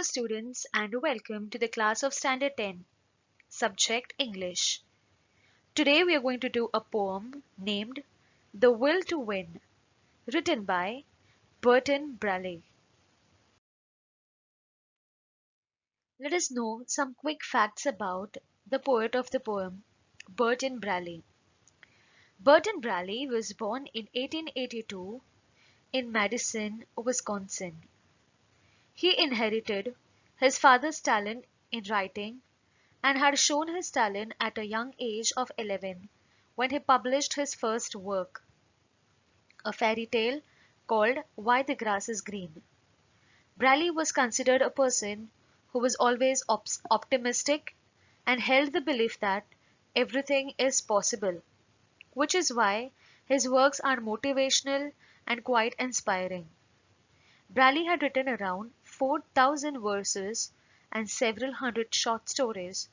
students, and welcome to the class of Standard 10, subject English. Today we are going to do a poem named The Will to Win, written by Burton Braley. Let us know some quick facts about the poet of the poem, Burton Braley. Burton Braley was born in 1882 in Madison, Wisconsin. He inherited his father's talent in writing and had shown his talent at a young age of 11 when he published his first work, a fairy tale called Why the Grass is Green. Braley was considered a person who was always optimistic and held the belief that everything is possible, which is why his works are motivational and quite inspiring. Braley had written around 4,000 verses and several hundred short stories,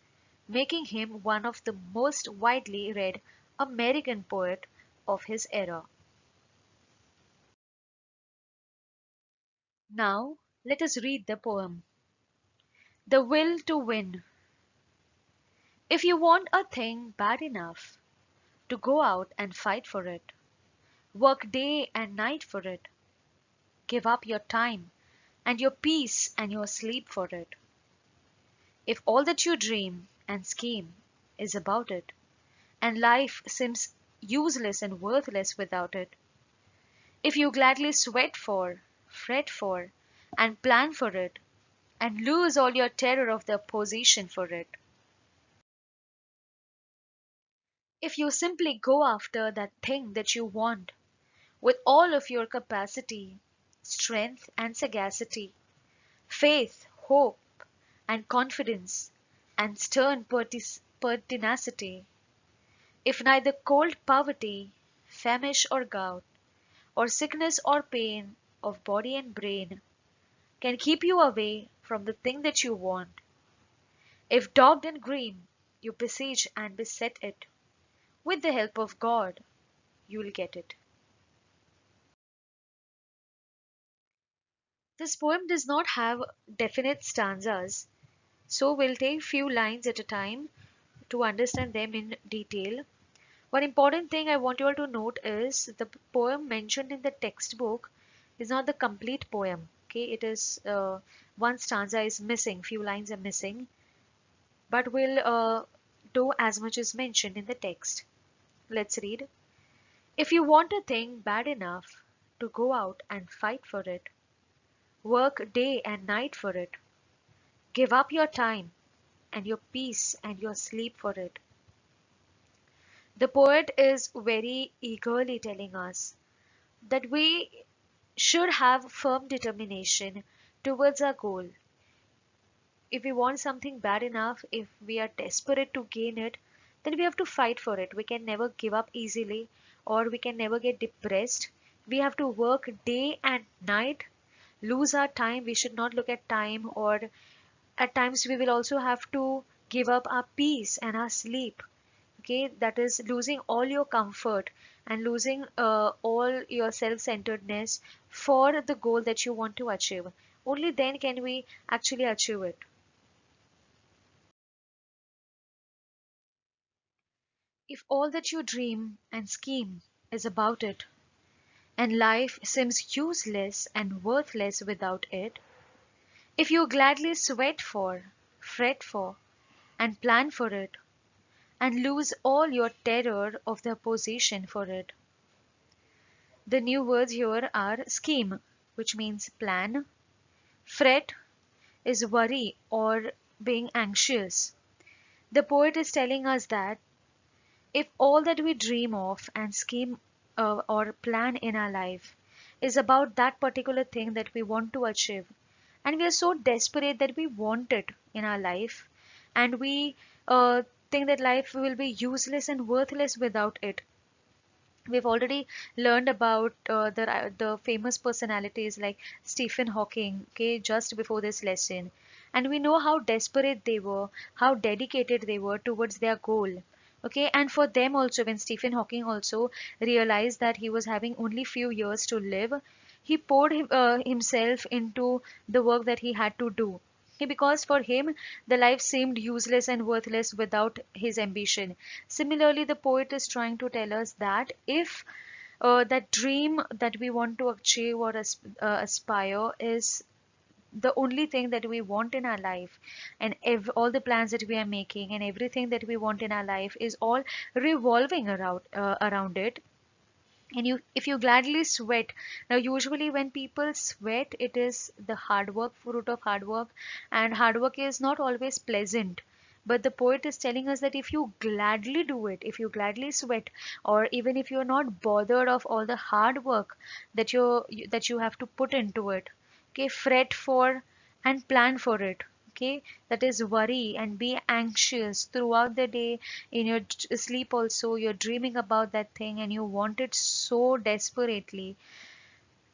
making him one of the most widely read American poet of his era. Now, let us read the poem. The Will to Win. If you want a thing bad enough to go out and fight for it, work day and night for it, give up your time and your peace and your sleep for it. If all that you dream and scheme is about it, and life seems useless and worthless without it, if you gladly sweat for, fret for, and plan for it, and lose all your terror of the opposition for it, if you simply go after that thing that you want with all of your capacity, strength, and sagacity, faith, hope, and confidence, and stern pertinacity, if neither cold poverty, famish or gout, or sickness or pain of body and brain can keep you away from the thing that you want, if dogged and grim you besiege and beset it, with the help of God, you'll get it. This poem does not have definite stanzas, so we'll take few lines at a time to understand them in detail. One important thing I want you all to note is the poem mentioned in the textbook is not the complete poem. Okay, it is one stanza is missing, few lines are missing, but we'll do as much as mentioned in the text. Let's read. If you want a thing bad enough to go out and fight for it, work day and night for it, give up your time and your peace and your sleep for it. The poet is very eagerly telling us that we should have firm determination towards our goal. If we want something bad enough, if we are desperate to gain it, then we have to fight for it. We can never give up easily or we can never get depressed. We have to work day and night, lose our time. We should not look at time, or at times we will also have to give up our peace and our sleep. Okay, that is losing all your comfort and losing all your self-centeredness for the goal that you want to achieve. Only then can we actually achieve it. If all that you dream and scheme is about it, and life seems useless and worthless without it, if you gladly sweat for, fret for, and plan for it, and lose all your terror of the opposition for it. The new words here are scheme, which means plan. Fret is worry or being anxious. The poet is telling us that if all that we dream of and scheme or plan in our life is about that particular thing that we want to achieve, and we are so desperate that we want it in our life, and we think that life will be useless and worthless without it. We've already learned about the famous personalities like Stephen Hawking, okay, just before this lesson, and we know how desperate they were, how dedicated they were towards their goal. Okay, and for them also, when Stephen Hawking also realized that he was having only few years to live, he poured himself into the work that he had to do. Because for him the life seemed useless and worthless without his ambition. Similarly, the poet is trying to tell us that if that dream that we want to achieve or aspire is the only thing that we want in our life, and all the plans that we are making and everything that we want in our life is all revolving around it, and if you gladly sweat. Now usually when people sweat, it is the hard work, fruit of hard work, and hard work is not always pleasant. But the poet is telling us that if you gladly do it, if you gladly sweat, or even if you're not bothered of all the hard work that you have to put into it, okay, fret for and plan for it, okay, that is worry and be anxious throughout the day. In your sleep also you're dreaming about that thing and you want it so desperately,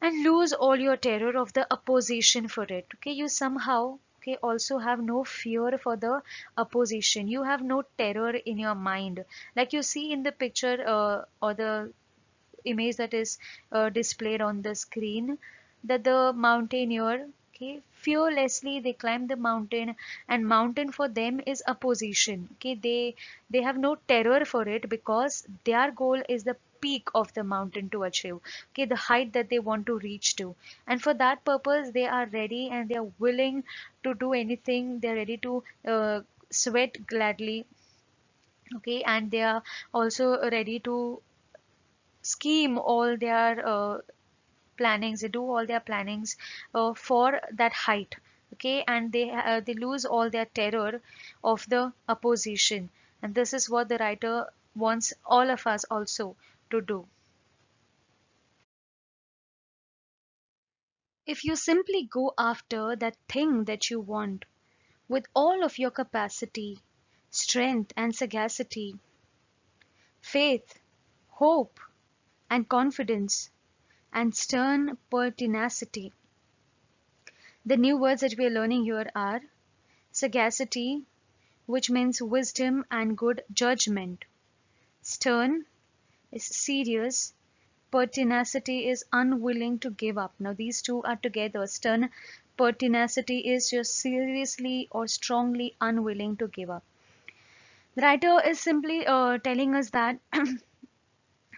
and lose all your terror of the opposition for it, okay. You somehow, okay, also have no fear for the opposition. You have no terror in your mind, like you see in the picture, or the image that is displayed on the screen, that the mountaineer, okay, fearlessly they climb the mountain, and mountain for them is opposition, okay. They have no terror for it because their goal is the peak of the mountain to achieve, okay, the height that they want to reach to. And for that purpose they are ready and they are willing to do anything. They are ready to sweat gladly, okay, and they are also ready to scheme all their plannings. They do all their plannings for that height, okay, and they lose all their terror of the opposition. And this is what the writer wants all of us also to do. If you simply go after that thing that you want with all of your capacity, strength, and sagacity, faith, hope, and confidence, and stern pertinacity. The new words that we are learning here are sagacity, which means wisdom and good judgment. Stern is serious. Pertinacity is unwilling to give up. Now, these two are together. Stern pertinacity is just seriously or strongly unwilling to give up. The writer is simply telling us that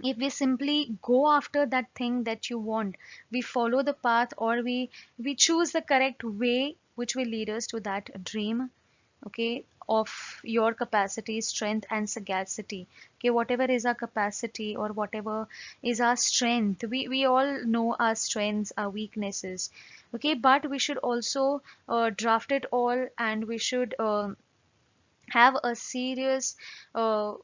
if we simply go after that thing that you want, we follow the path, or we choose the correct way which will lead us to that dream, okay, of your capacity, strength, and sagacity. Okay, whatever is our capacity or whatever is our strength, we all know our strengths, our weaknesses, okay, but we should also draft it all, and we should have a serious uh,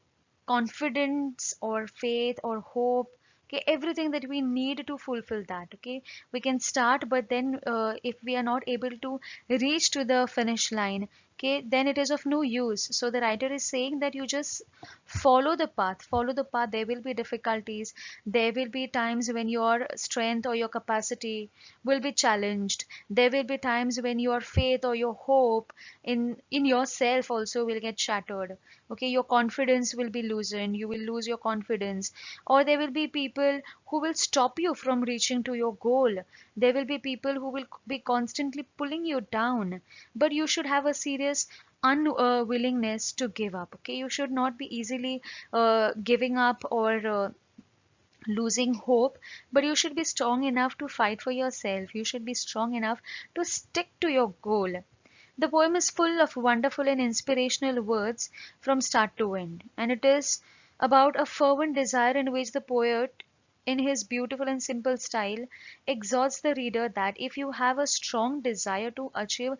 confidence or faith or hope, okay, everything that we need to fulfill that, okay. We can start, but then if we are not able to reach to the finish line, okay, then it is of no use. So the writer is saying that you just follow the path, follow the path. There will be difficulties, there will be times when your strength or your capacity will be challenged, there will be times when your faith or your hope in yourself also will get shattered, okay. Your confidence will be loosened, you will lose your confidence, or there will be people who will stop you from reaching to your goal. There will be people who will be constantly pulling you down, but you should have a serious unwillingness to give up, okay. You should not be easily giving up or losing hope, but you should be strong enough to fight for yourself. You should be strong enough to stick to your goal. The poem is full of wonderful and inspirational words from start to end, and it is about a fervent desire in which the poet, in his beautiful and simple style, exhorts the reader that if you have a strong desire to achieve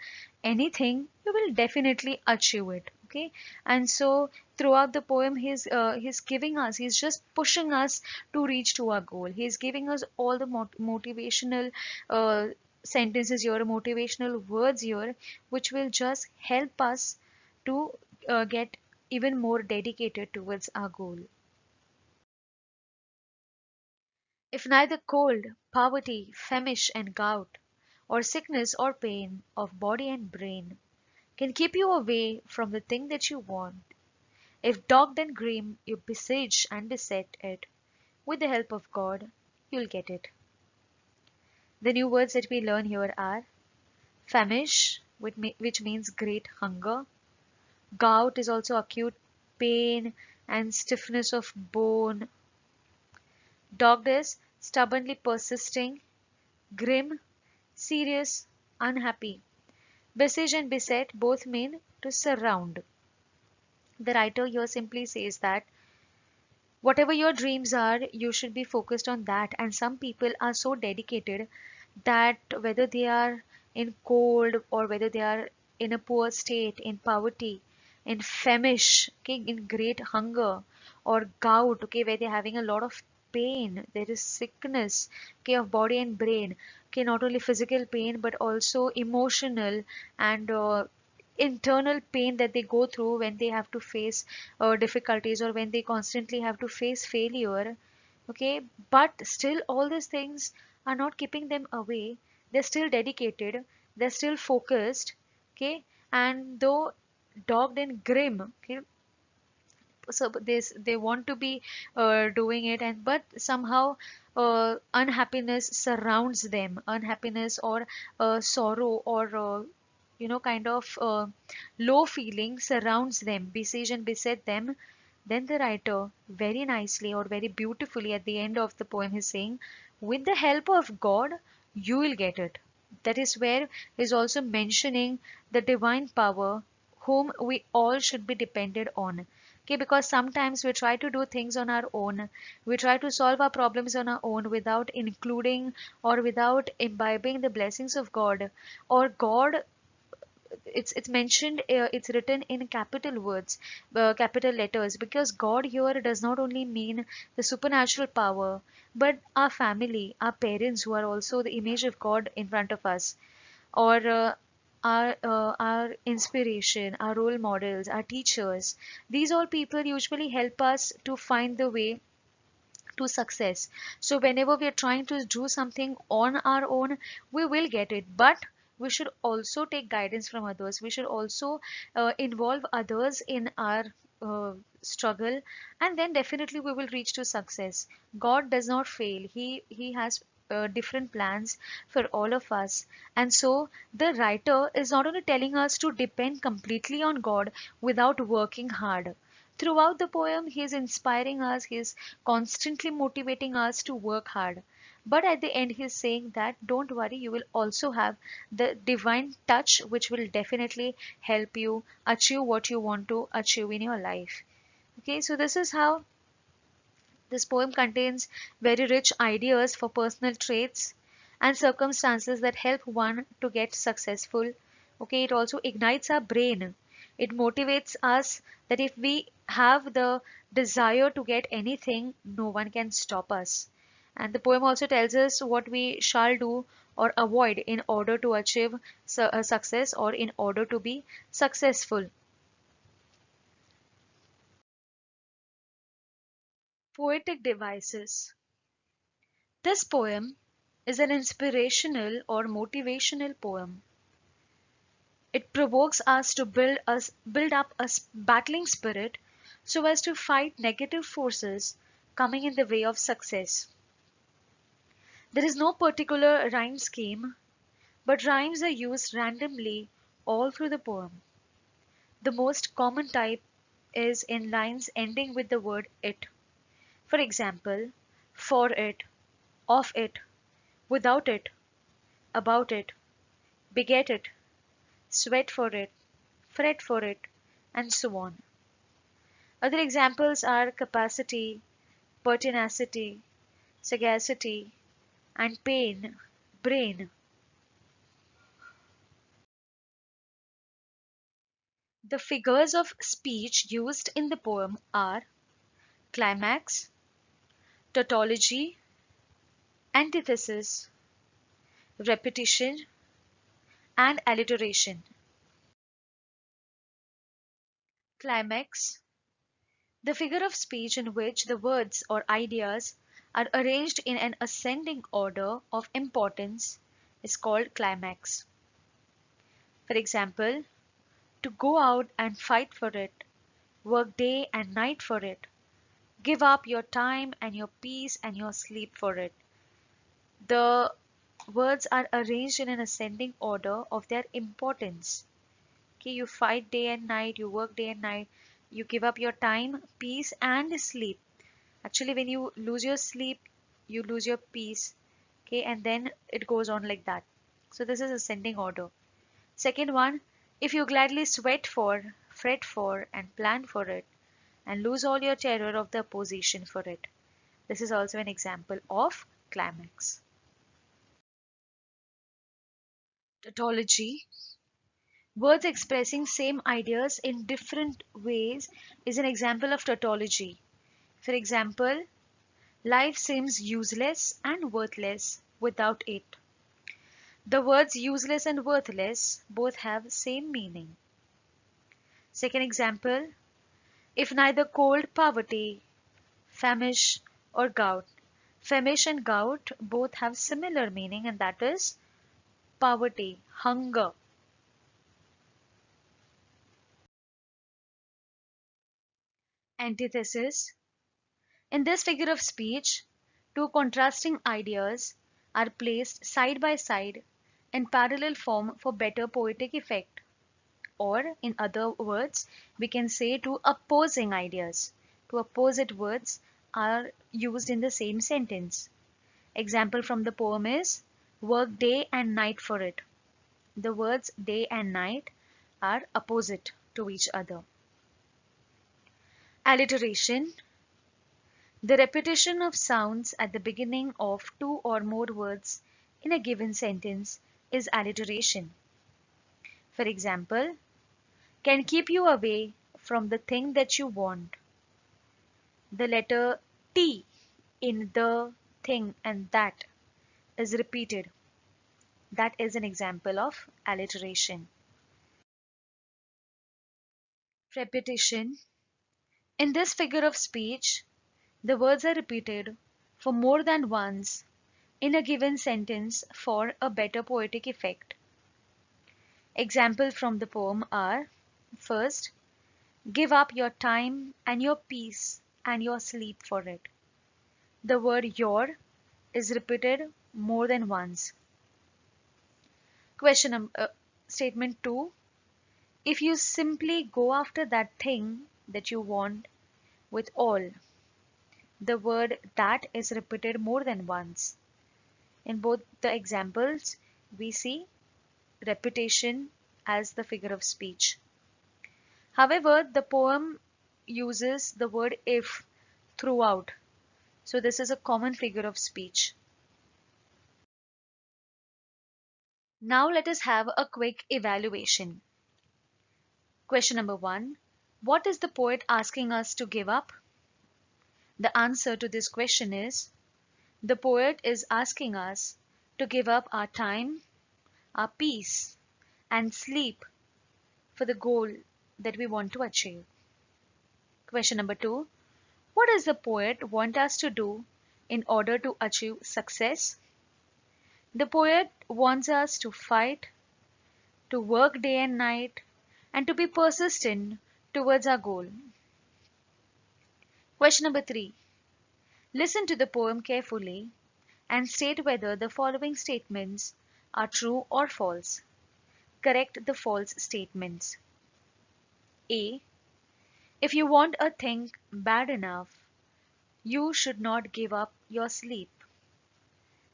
anything, you will definitely achieve it. Okay, and so throughout the poem, he's giving us, he's just pushing us to reach to our goal. He's giving us all the motivational uh, sentences here, motivational words here, which will just help us to get even more dedicated towards our goal. If neither cold, poverty, famish and gout, or sickness or pain of body and brain can keep you away from the thing that you want, if dogged and grim you besiege and beset it, with the help of God, you'll get it. The new words that we learn here are famish, which means great hunger. Gout is also acute pain and stiffness of bone. Dogged is stubbornly persisting, grim, serious, unhappy. Besiege and beset both mean to surround. The writer here simply says that whatever your dreams are, you should be focused on that. And some people are so dedicated that whether they are in cold or whether they are in a poor state, in poverty, in famish, okay, in great hunger, or gout, okay, where they're having a lot of pain, there is sickness, okay, of body and brain, okay, not only physical pain but also emotional and internal pain that they go through when they have to face difficulties or when they constantly have to face failure. Okay, but still all these things are not keeping them away. They're still dedicated, they're still focused. Okay, and though dogged and grim, okay, so they want to be doing it, and but somehow unhappiness surrounds them, unhappiness or sorrow or kind of low feeling surrounds them, besiege and beset them. Then the writer very nicely or very beautifully at the end of the poem is saying, with the help of God you will get it. That is where he's also mentioning the divine power whom we all should be dependent on. Okay, because sometimes we try to do things on our own, we try to solve our problems on our own without including or without imbibing the blessings of God. Or God, it's mentioned, it's written in capital words, capital letters, because God here does not only mean the supernatural power but our family, our parents who are also the image of God in front of us, or our inspiration, our role models, our teachers. These all people usually help us to find the way to success. So whenever we are trying to do something on our own, we will get it, but we should also take guidance from others. We should also involve others in our struggle, and then definitely we will reach to success. God does not fail. He has different plans for all of us. And so the writer is not only telling us to depend completely on God without working hard. Throughout the poem, he is inspiring us, he is constantly motivating us to work hard. But at the end, he is saying that don't worry, you will also have the divine touch, which will definitely help you achieve what you want to achieve in your life. Okay, so this is how this poem contains very rich ideas for personal traits and circumstances that help one to get successful. Okay, it also ignites our brain. It motivates us that if we have the desire to get anything, no one can stop us. And the poem also tells us what we shall do or avoid in order to achieve success or in order to be successful. Poetic devices. This poem is an inspirational or motivational poem. It provokes us to build up a battling spirit so as to fight negative forces coming in the way of success. There is no particular rhyme scheme, but rhymes are used randomly all through the poem. The most common type is in lines ending with the word it. For example, for it, of it, without it, about it, beget it, sweat for it, fret for it, and so on. Other examples are capacity, pertinacity, sagacity, and pain, brain. The figures of speech used in the poem are climax, tautology, antithesis, repetition, and alliteration. Climax. The figure of speech in which the words or ideas are arranged in an ascending order of importance is called climax. For example, to go out and fight for it, work day and night for it, give up your time and your peace and your sleep for it. The Words are arranged in an ascending order of their importance. Okay, you fight day and night, you work day and night, you give up your time, peace, and sleep. Actually, when you lose your sleep, you lose your peace. Okay, and then it goes on like that. So this is ascending order. Second one, if you gladly sweat for, fret for, and plan for it, and lose all your terror of the opposition for it. This is also an example of climax. Tautology. Words expressing same ideas in different ways is an example of tautology. For example, life seems useless and worthless without it. The words useless and worthless both have same meaning. Second example, if neither cold, poverty, famish or gout. Famish and gout both have similar meaning, and that is poverty, hunger. Antithesis. In this figure of speech, two contrasting ideas are placed side by side in parallel form for better poetic effect. Or, in other words, we can say two opposing ideas. Two opposite words are used in the same sentence. Example from the poem is work day and night for it. The words day and night are opposite to each other. Alliteration. The repetition of sounds at the beginning of two or more words in a given sentence is alliteration. For example, can keep you away from the thing that you want. The letter T in the thing and that is repeated. That is an example of alliteration. Repetition. In this figure of speech, the words are repeated for more than once in a given sentence for a better poetic effect. Examples from the poem are: first, give up your time and your peace and your sleep for it. The word your is repeated more than once. Statement 2. If you simply go after that thing that you want with all, the word that is repeated more than once. In both the examples, we see repetition as the figure of speech. However, the poem uses the word if throughout, so this is a common figure of speech. Now let us have a quick evaluation. Question number 1. What is the poet asking us to give up? The answer to this question is, the poet is asking us to give up our time, our peace, and sleep for the goal that we want to achieve. Question number 2. What does the poet want us to do in order to achieve success? The poet wants us to fight, to work day and night, and to be persistent towards our goal. Question number 3. Listen to the poem carefully and state whether the following statements are true or false. Correct the false statements. A. If you want a thing bad enough, you should not give up your sleep.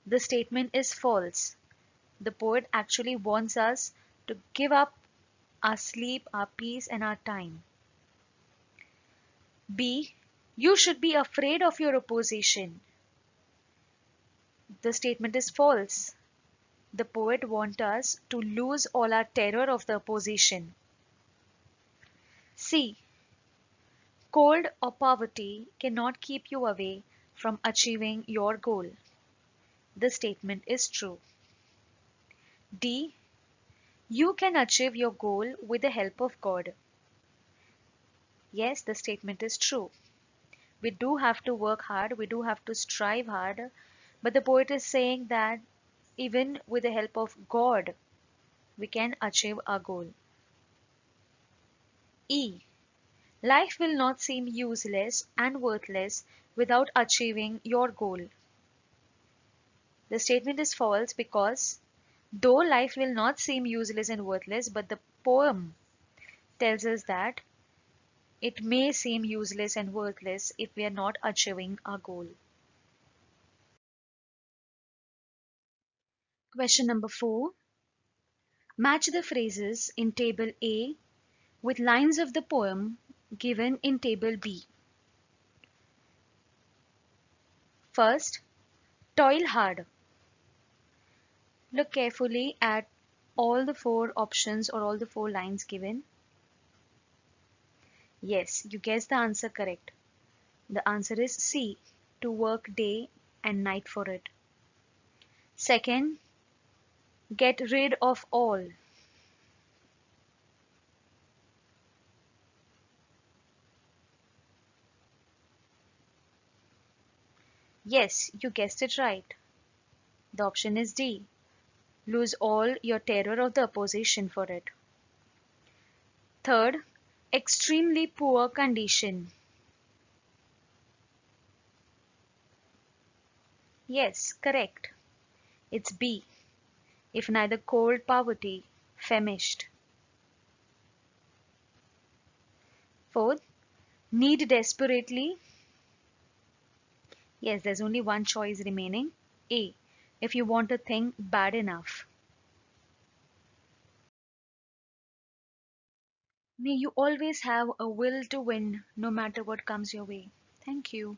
The statement is false. The poet actually wants us to give up our sleep, our peace, and our time. B. You should be afraid of your opposition. The statement is false. The poet wants us to lose all our terror of the opposition. C. Cold or poverty cannot keep you away from achieving your goal. The statement is true. D. You can achieve your goal with the help of God. Yes, the statement is true. We do have to work hard, we do have to strive hard, but the poet is saying that even with the help of God, we can achieve our goal. E. Life will not seem useless and worthless without achieving your goal. The statement is false because though life will not seem useless and worthless, but the poem tells us that it may seem useless and worthless if we are not achieving our goal. Question number 4. Match the phrases in table A with lines of the poem given in table B. First, toil hard. Look carefully at all the four options or all the four lines given. Yes, you guessed the answer correct. The answer is C, to work day and night for it. Second, get rid of all. Yes, you guessed it right. The option is D, lose all your terror of the opposition for it. Third, extremely poor condition. Yes, correct. It's B, if neither cold poverty, famished. Fourth, need desperately. Yes, there's only one choice remaining. A, if you want a thing bad enough. May you always have a will to win no matter what comes your way. Thank you.